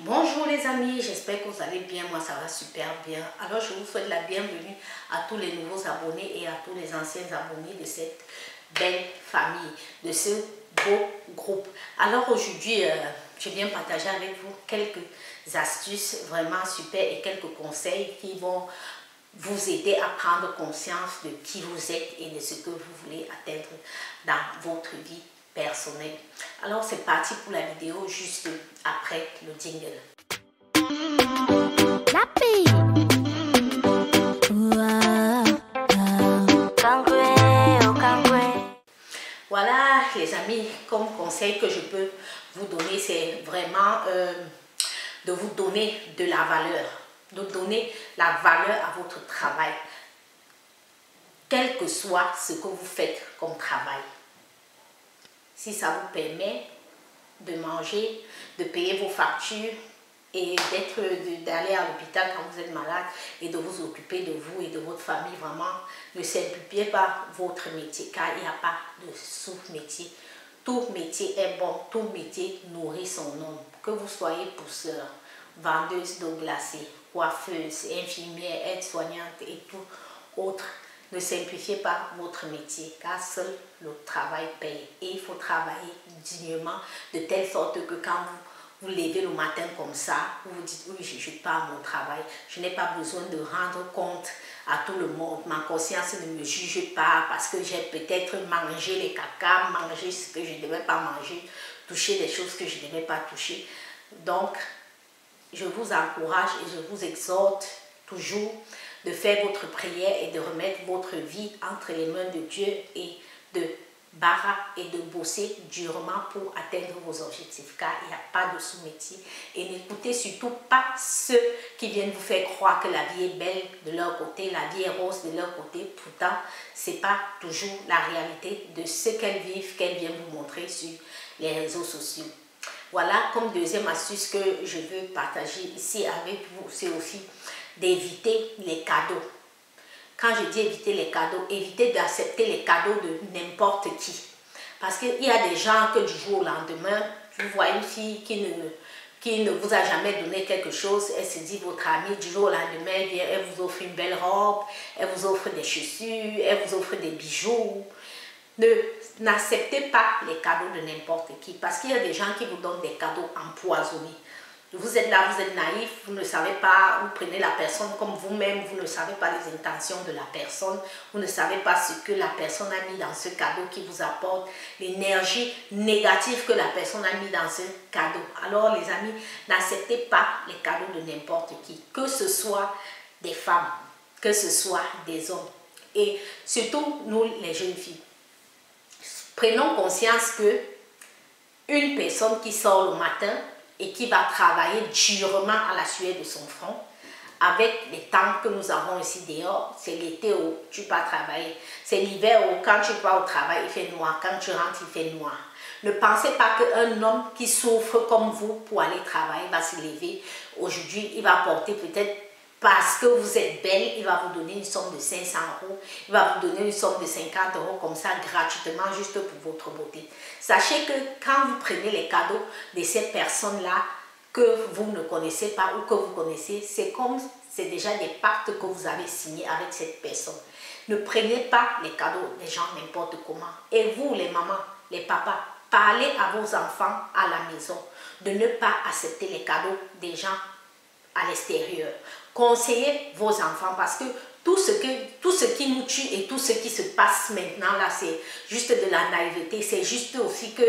Bonjour les amis, j'espère que vous allez bien, moi ça va super bien. Alors je vous souhaite la bienvenue à tous les nouveaux abonnés et à tous les anciens abonnés de cette belle famille, de ce beau groupe. Alors aujourd'hui, je viens partager avec vous quelques astuces vraiment super et quelques conseils qui vont vous aider à prendre conscience de qui vous êtes et de ce que vous voulez atteindre dans votre vie personnelle. Alors c'est parti pour la vidéo juste après le jingle. Voilà les amis, comme conseil que je peux vous donner, c'est vraiment de vous donner de la valeur, de donner la valeur à votre travail, quel que soit ce que vous faites comme travail. Si ça vous permet de manger, de payer vos factures et d'aller à l'hôpital quand vous êtes malade et de vous occuper de vous et de votre famille, vraiment, ne simplifiez pas votre métier car il n'y a pas de sous-métier. Tout métier est bon, tout métier nourrit son homme. Que vous soyez pousseur, vendeuse d'eau glacée, coiffeuse, infirmière, aide-soignante et tout autre, ne simplifiez pas votre métier car seul le travail paye. Et il faut travailler dignement de telle sorte que quand vous levez le matin comme ça, vous vous dites oui, je ne suis pas à mon travail, je n'ai pas besoin de rendre compte à tout le monde, ma conscience ne me juge pas parce que j'ai peut-être mangé les caca, mangé ce que je ne devais pas manger, touché des choses que je ne devais pas toucher. Donc, je vous encourage et je vous exhorte toujours de faire votre prière et de remettre votre vie entre les mains de Dieu et de et de bosser durement pour atteindre vos objectifs car il n'y a pas de sous-métier et n'écoutez surtout pas ceux qui viennent vous faire croire que la vie est belle de leur côté, la vie est rose de leur côté. Pourtant, ce n'est pas toujours la réalité de ce qu'elles vivent, qu'elles viennent vous montrer sur les réseaux sociaux. Voilà, comme deuxième astuce que je veux partager ici avec vous, c'est aussi d'éviter les cadeaux. Quand je dis éviter les cadeaux, évitez d'accepter les cadeaux de n'importe qui. Parce qu'il y a des gens que du jour au lendemain, vous voyez une fille qui ne vous a jamais donné quelque chose, elle se dit votre amie, du jour au lendemain, elle vient, elle vous offre une belle robe, elle vous offre des chaussures, elle vous offre des bijoux. N'acceptez pas les cadeaux de n'importe qui, parce qu'il y a des gens qui vous donnent des cadeaux empoisonnés. Vous êtes là, vous êtes naïf, vous ne savez pas, vous prenez la personne comme vous-même, vous ne savez pas les intentions de la personne, vous ne savez pas ce que la personne a mis dans ce cadeau qui vous apporte, l'énergie négative que la personne a mis dans ce cadeau. Alors les amis, n'acceptez pas les cadeaux de n'importe qui, que ce soit des femmes, que ce soit des hommes. Et surtout, nous les jeunes filles, prenons conscience que une personne qui sort le matin et qui va travailler durement à la sueur de son front, avec les temps que nous avons ici dehors, c'est l'été où tu vas travailler, c'est l'hiver où quand tu vas au travail il fait noir, quand tu rentres il fait noir. Ne pensez pas qu'un homme qui souffre comme vous pour aller travailler va se lever. Aujourd'hui, il va porter peut-être parce que vous êtes belle, il va vous donner une somme de 500 €, il va vous donner une somme de 50 € comme ça gratuitement juste pour votre beauté. Sachez que quand vous prenez les cadeaux de ces personnes-là que vous ne connaissez pas ou que vous connaissez, c'est comme c'est déjà des pactes que vous avez signés avec cette personne. Ne prenez pas les cadeaux des gens n'importe comment. Et vous les mamans, les papas, parlez à vos enfants à la maison de ne pas accepter les cadeaux des gens à l'extérieur. Conseillez vos enfants parce que tout ce qui nous tue et tout ce qui se passe maintenant là, c'est juste de la naïveté. C'est juste aussi que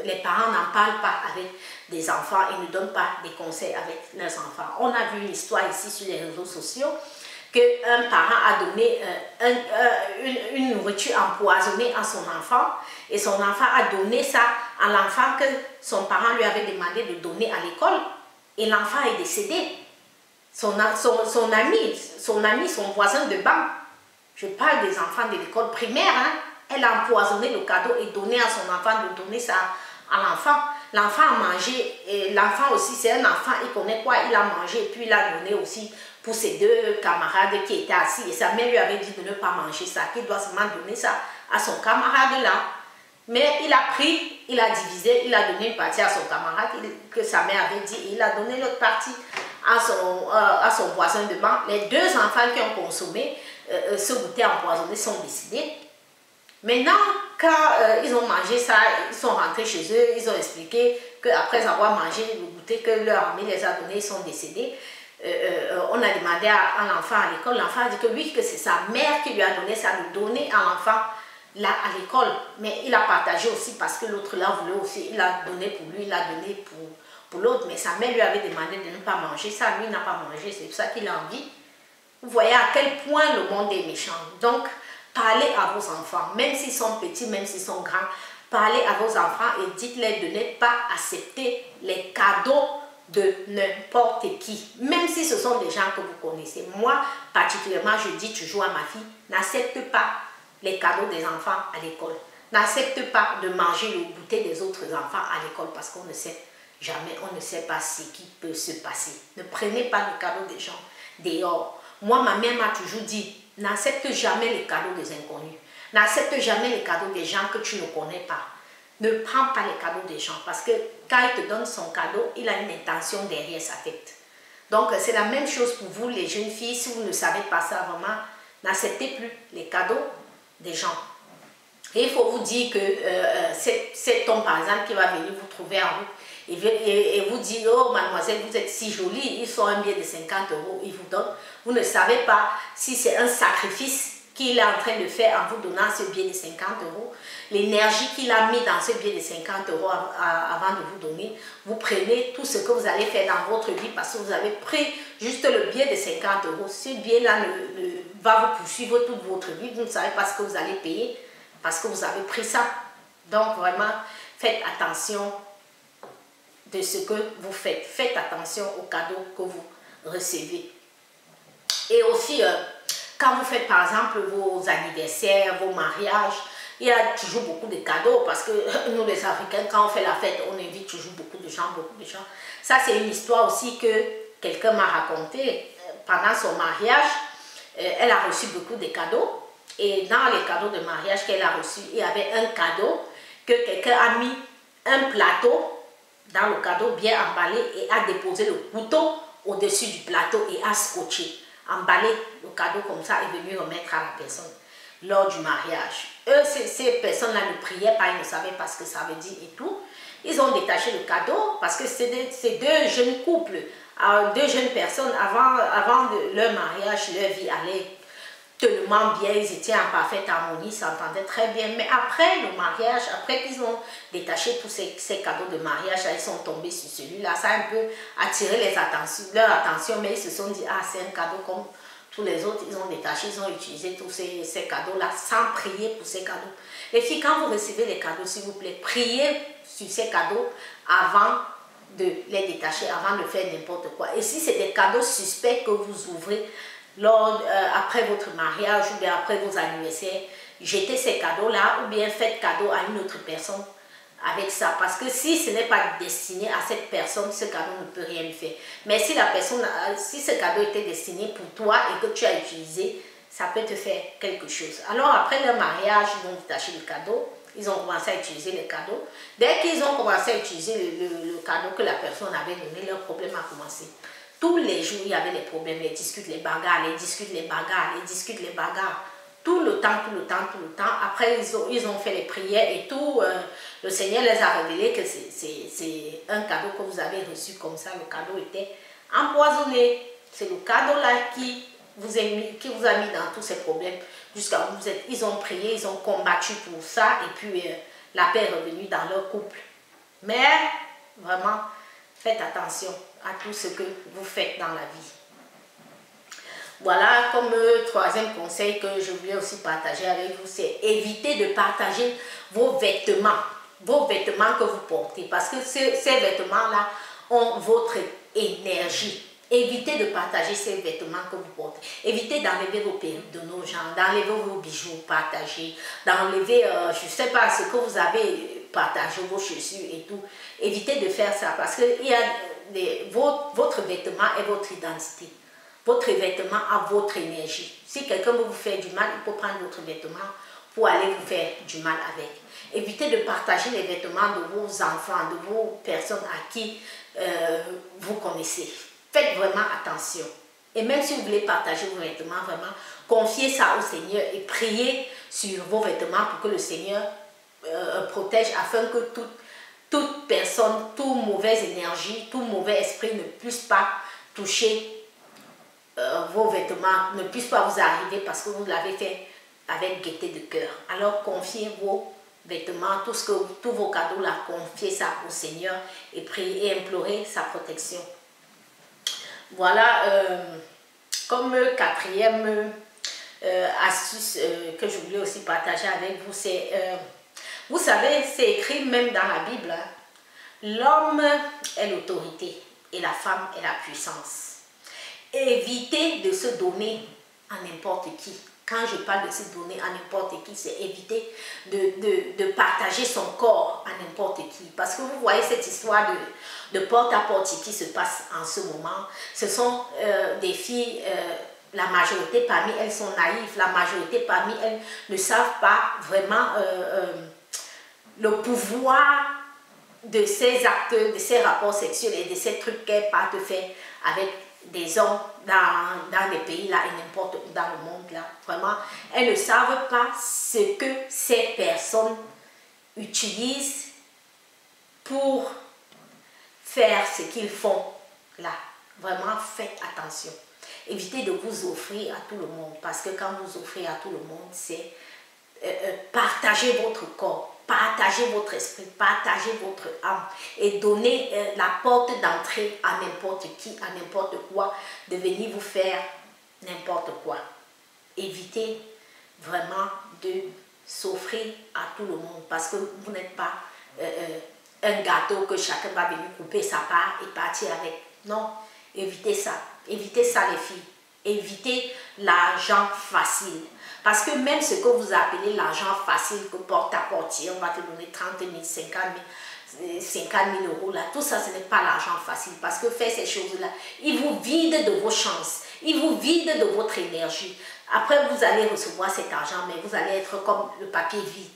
les parents n'en parlent pas avec des enfants et ne donnent pas des conseils avec leurs enfants. On a vu une histoire ici sur les réseaux sociaux qu'un parent a donné une nourriture empoisonnée à son enfant et son enfant a donné ça à l'enfant que son parent lui avait demandé de donner à l'école et l'enfant est décédé. Son ami, son voisin de banc, je parle des enfants de l'école primaire, hein, elle a empoisonné le cadeau et donné à son enfant de donner ça à l'enfant. L'enfant a mangé, et l'enfant aussi, c'est un enfant, il connaît quoi, il a mangé et puis il a donné aussi pour ses deux camarades qui étaient assis. Et sa mère lui avait dit de ne pas manger ça, qu'il doit seulement donner ça à son camarade là. Mais il a pris il a divisé, il a donné une partie à son camarade que sa mère avait dit, et il a donné l'autre partie à son voisin de banc. Les deux enfants qui ont consommé ce goûter empoisonné sont décédés. Maintenant, quand ils ont mangé ça, ils sont rentrés chez eux, ils ont expliqué qu'après avoir mangé le goûter que leur ami les a donné, ils sont décédés. On a demandé à l'enfant à l'école, l'enfant a dit que oui, que c'est sa mère qui lui a donné ça, de donner à l'enfant là à l'école. Mais il a partagé aussi parce que l'autre là voulait aussi, il a donné pour lui, il a donné pour l'autre, mais sa mère lui avait demandé de ne pas manger ça, lui n'a pas mangé, c'est pour ça qu'il a envie. Vous voyez à quel point le monde est méchant. Donc, parlez à vos enfants, même s'ils sont petits, même s'ils sont grands, parlez à vos enfants et dites-leur de ne pas accepter les cadeaux de n'importe qui, même si ce sont des gens que vous connaissez. Moi, particulièrement, je dis toujours à ma fille, n'accepte pas les cadeaux des enfants à l'école. N'accepte pas de manger le goûter des autres enfants à l'école parce qu'on ne sait jamais, on ne sait pas ce qui peut se passer. Ne prenez pas le cadeau des gens dehors. Moi, ma mère m'a toujours dit, n'accepte jamais les cadeaux des inconnus. N'accepte jamais les cadeaux des gens que tu ne connais pas. Ne prends pas les cadeaux des gens parce que quand il te donne son cadeau, il a une intention derrière sa tête. Donc, c'est la même chose pour vous, les jeunes filles. Si vous ne savez pas ça vraiment, n'acceptez plus les cadeaux des gens. Et il faut vous dire que cet homme, par exemple, qui va venir vous trouver en route et vous dit, oh mademoiselle, vous êtes si jolie, il sort un billet de 50 €, il vous donne. Vous ne savez pas si c'est un sacrifice qu'il est en train de faire en vous donnant ce billet de 50 €, l'énergie qu'il a mis dans ce billet de 50 € avant de vous donner. Vous prenez tout ce que vous allez faire dans votre vie parce que vous avez pris juste le billet de 50 €. Ce billet-là va vous poursuivre toute votre vie. Vous ne savez pas ce que vous allez payer parce que vous avez pris ça. Donc vraiment, faites attention de ce que vous faites. Faites attention aux cadeaux que vous recevez. Et aussi, quand vous faites par exemple vos anniversaires, vos mariages, il y a toujours beaucoup de cadeaux parce que nous les Africains, quand on fait la fête, on invite toujours beaucoup de gens, beaucoup de gens. Ça, c'est une histoire aussi que quelqu'un m'a racontée. Pendant son mariage, elle a reçu beaucoup de cadeaux. Et dans les cadeaux de mariage qu'elle a reçus, il y avait un cadeau que quelqu'un a mis un plateau dans le cadeau bien emballé et a déposé le couteau au-dessus du plateau et a scotché, emballé le cadeau comme ça et venu remettre à la personne lors du mariage. Eux, ces personnes-là ne priaient pas, ils ne savaient pas ce que ça veut dire et tout. Ils ont détaché le cadeau parce que c'est deux jeunes couples, deux jeunes personnes avant leur mariage, leur vie allait tellement bien, ils étaient en parfaite harmonie, s'entendaient très bien. Mais après le mariage, après qu'ils ont détaché tous ces cadeaux de mariage, là, ils sont tombés sur celui-là. Ça a un peu attiré leur attention, mais ils se sont dit, ah, c'est un cadeau comme tous les autres. Ils ont détaché, ils ont utilisé tous ces cadeaux-là sans prier pour ces cadeaux. Les filles, quand vous recevez les cadeaux, s'il vous plaît, priez sur ces cadeaux avant de les détacher, avant de faire n'importe quoi. Et si c'est des cadeaux suspects que vous ouvrez, après votre mariage ou bien après vos anniversaires, jetez ces cadeaux-là ou bien faites cadeau à une autre personne avec ça. Parce que si ce n'est pas destiné à cette personne, ce cadeau ne peut rien lui faire. Mais si si ce cadeau était destiné pour toi et que tu as utilisé, ça peut te faire quelque chose. Alors après leur mariage, ils ont détaché le cadeau, ils ont commencé à utiliser les cadeaux. Dès qu'ils ont commencé à utiliser le cadeau que la personne avait donné, leur problème a commencé. Tous les jours, il y avait les problèmes, les disputes, les bagarres, les disputes, les bagarres, les disputes, les bagarres. Tout le temps, tout le temps, tout le temps. Après, ils ont fait les prières et tout. Le Seigneur les a révélé que c'est un cadeau que vous avez reçu comme ça. Le cadeau était empoisonné. C'est le cadeau-là qui vous a mis dans tous ces problèmes. Jusqu'à où ils ont prié, ils ont combattu pour ça. Et puis, la paix est revenue dans leur couple. Mais, vraiment, faites attention à tout ce que vous faites dans la vie. Voilà, comme troisième conseil que je voulais aussi partager avec vous, c'est éviter de partager vos vêtements que vous portez. Parce que ces vêtements-là ont votre énergie. Évitez de partager ces vêtements que vous portez. Évitez d'enlever vos perruques de nos gens, d'enlever vos bijoux partagés, d'enlever, je ne sais pas, ce que vous avez partagé, vos chaussures et tout. Évitez de faire ça parce que votre vêtement est votre identité. Votre vêtement a votre énergie. Si quelqu'un veut vous faire du mal, il peut prendre votre vêtement pour aller vous faire du mal avec. Évitez de partager les vêtements de vos enfants, de vos personnes à qui vous connaissez. Faites vraiment attention. Et même si vous voulez partager vos vêtements, vraiment, confiez ça au Seigneur et priez sur vos vêtements pour que le Seigneur protège afin que toute personne, toute mauvaise énergie, tout mauvais esprit ne puisse pas toucher vos vêtements, ne puisse pas vous arriver parce que vous l'avez fait avec gaieté de cœur. Alors confiez vos vêtements, tous vos cadeaux là, confiez ça au Seigneur et priez et implorez sa protection. Voilà, comme quatrième astuce que je voulais aussi partager avec vous, c'est, vous savez, c'est écrit même dans la Bible, hein, l'homme est l'autorité et la femme est la puissance. Évitez de se donner à n'importe qui. Quand je parle de se donner à n'importe qui, c'est éviter de partager son corps à n'importe qui. Parce que vous voyez cette histoire de porte-à-porte qui se passe en ce moment. Ce sont des filles, la majorité parmi elles sont naïves, la majorité parmi elles ne savent pas vraiment le pouvoir de ces actes, de ces rapports sexuels et de ces trucs qu'elles partent faire avec des hommes dans les pays là et n'importe où dans le monde là. Vraiment, elles ne savent pas ce que ces personnes utilisent pour faire ce qu'ils font là. Vraiment, faites attention. Évitez de vous offrir à tout le monde parce que quand vous offrez à tout le monde, c'est partager votre corps. Partagez votre esprit, partagez votre âme et donnez la porte d'entrée à n'importe qui, à n'importe quoi, de venir vous faire n'importe quoi. Évitez vraiment de s'offrir à tout le monde parce que vous n'êtes pas un gâteau que chacun va venir couper sa part et partir avec. Non, évitez ça. Évitez ça les filles. Évitez l'argent facile. Parce que même ce que vous appelez l'argent facile, que porte à portier, on va te donner 30 000, 50 000 euros, là, tout ça, ce n'est pas l'argent facile. Parce que faire ces choses-là, ils vous vident de vos chances, ils vous vident de votre énergie. Après, vous allez recevoir cet argent, mais vous allez être comme le papier vide.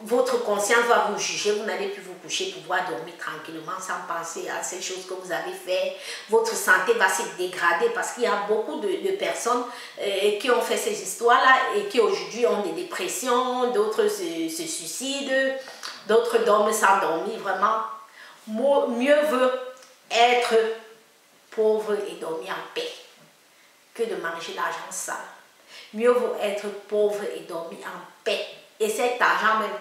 Votre conscience va vous juger, vous n'allez plus vous coucher pour pouvoir dormir tranquillement sans penser à ces choses que vous avez fait. Votre santé va se dégrader parce qu'il y a beaucoup de personnes qui ont fait ces histoires-là et qui aujourd'hui ont des dépressions, d'autres se suicident, d'autres dorment sans dormir. Vraiment, mieux vaut être pauvre et dormir en paix que de manger l'argent sale. Mieux vaut être pauvre et dormir en paix. Et cet argent même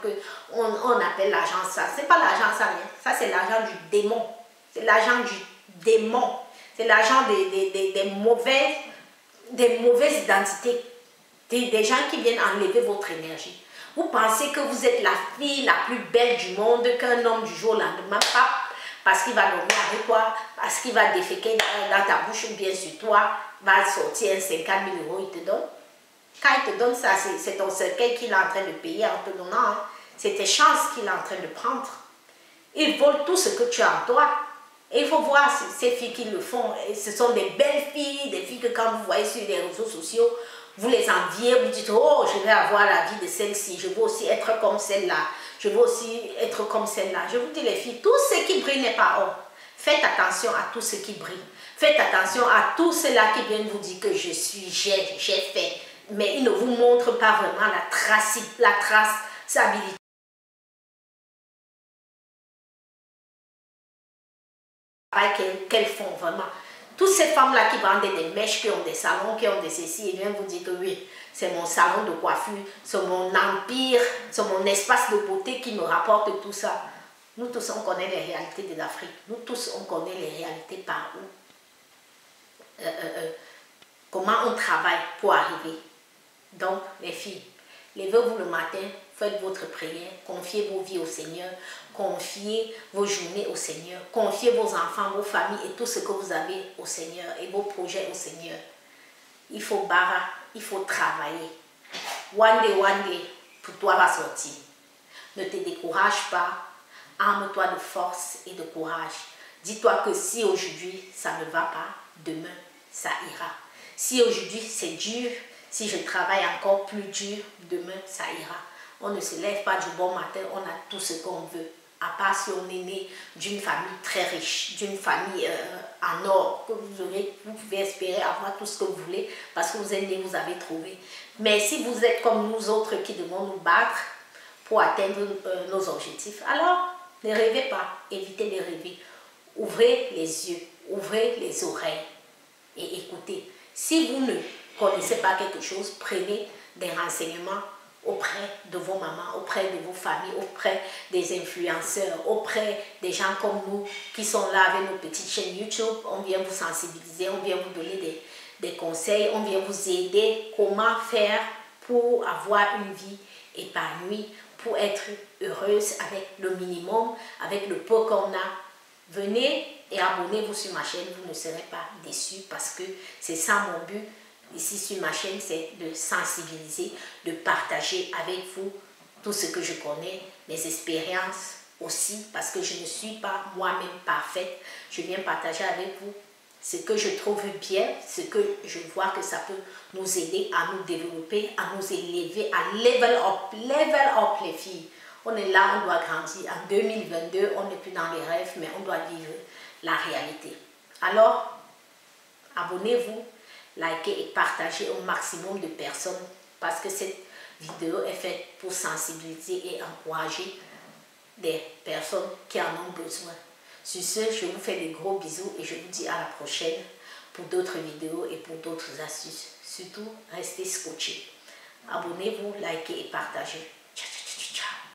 qu'on appelle l'argent sale, ce n'est pas l'argent sale, hein. Ça c'est l'argent du démon. C'est l'argent du démon. C'est l'argent des mauvaises identités. Des gens qui viennent enlever votre énergie. Vous pensez que vous êtes la fille la plus belle du monde, qu'un homme du jour au lendemain, pas parce qu'il va dormir avec toi, parce qu'il va déféquer dans ta bouche ou bien sur toi, va sortir 50 000 euros, il te donne. Quand il te donne ça, c'est ton cercueil qu'il est en train de payer en te donnant. Hein. C'est tes chances qu'il est en train de prendre. Il vole tout ce que tu as en toi. Et il faut voir ces filles qui le font. Et ce sont des belles filles, des filles que quand vous voyez sur les réseaux sociaux, vous les enviez, vous dites, oh, je vais avoir la vie de celle-ci, je veux aussi être comme celle-là, je veux aussi être comme celle-là. Je vous dis les filles, tout ce qui brille n'est pas or. Faites attention à tout ce qui brille. Faites attention à tous ceux-là qui viennent vous dire que je suis, j'ai fait. Mais ils ne vous montrent pas vraiment la traçabilité. Qu'elles font vraiment. Toutes ces femmes-là qui vendent des mèches, qui ont des salons, qui ont des ceci, et viennent vous dire que oui, c'est mon salon de coiffure, c'est mon empire, c'est mon espace de beauté qui me rapporte tout ça. Nous tous, on connaît les réalités de l'Afrique. Nous tous, on connaît les réalités par où. Comment on travaille pour arriver. Donc, les filles, levez-vous le matin, faites votre prière, confiez vos vies au Seigneur, confiez vos journées au Seigneur, confiez vos enfants, vos familles et tout ce que vous avez au Seigneur et vos projets au Seigneur. Il faut il faut travailler. One day, pour toi va sortir. Ne te décourage pas, arme-toi de force et de courage. Dis-toi que si aujourd'hui ça ne va pas, demain ça ira. Si aujourd'hui c'est dur, si je travaille encore plus dur, demain ça ira. On ne se lève pas du bon matin, on a tout ce qu'on veut. À part si on est né d'une famille très riche, d'une famille en or, que vous pouvez espérer avoir tout ce que vous voulez parce que vous êtes né, vous avez trouvé. Mais si vous êtes comme nous autres qui devons nous battre pour atteindre nos objectifs, alors ne rêvez pas, évitez de rêver. Ouvrez les yeux, ouvrez les oreilles et écoutez. Si vous ne connaissez pas quelque chose, prenez des renseignements auprès de vos mamans, auprès de vos familles, auprès des influenceurs, auprès des gens comme nous qui sont là avec nos petites chaînes YouTube. On vient vous sensibiliser, on vient vous donner des conseils, on vient vous aider comment faire pour avoir une vie épanouie, pour être heureuse avec le minimum, avec le peu qu'on a. Venez et abonnez-vous sur ma chaîne, vous ne serez pas déçus parce que c'est ça mon but. Ici sur ma chaîne, c'est de sensibiliser, de partager avec vous tout ce que je connais, mes expériences aussi, parce que je ne suis pas moi-même parfaite. Je viens partager avec vous ce que je trouve bien, ce que je vois que ça peut nous aider à nous développer, à nous élever, à level up les filles. On est là, on doit grandir. En 2022, on n'est plus dans les rêves, mais on doit vivre la réalité. Alors, abonnez-vous, likez et partagez au maximum de personnes parce que cette vidéo est faite pour sensibiliser et encourager des personnes qui en ont besoin. Sur ce, je vous fais des gros bisous et je vous dis à la prochaine pour d'autres vidéos et pour d'autres astuces. Surtout, restez scotchés. Abonnez-vous, likez et partagez.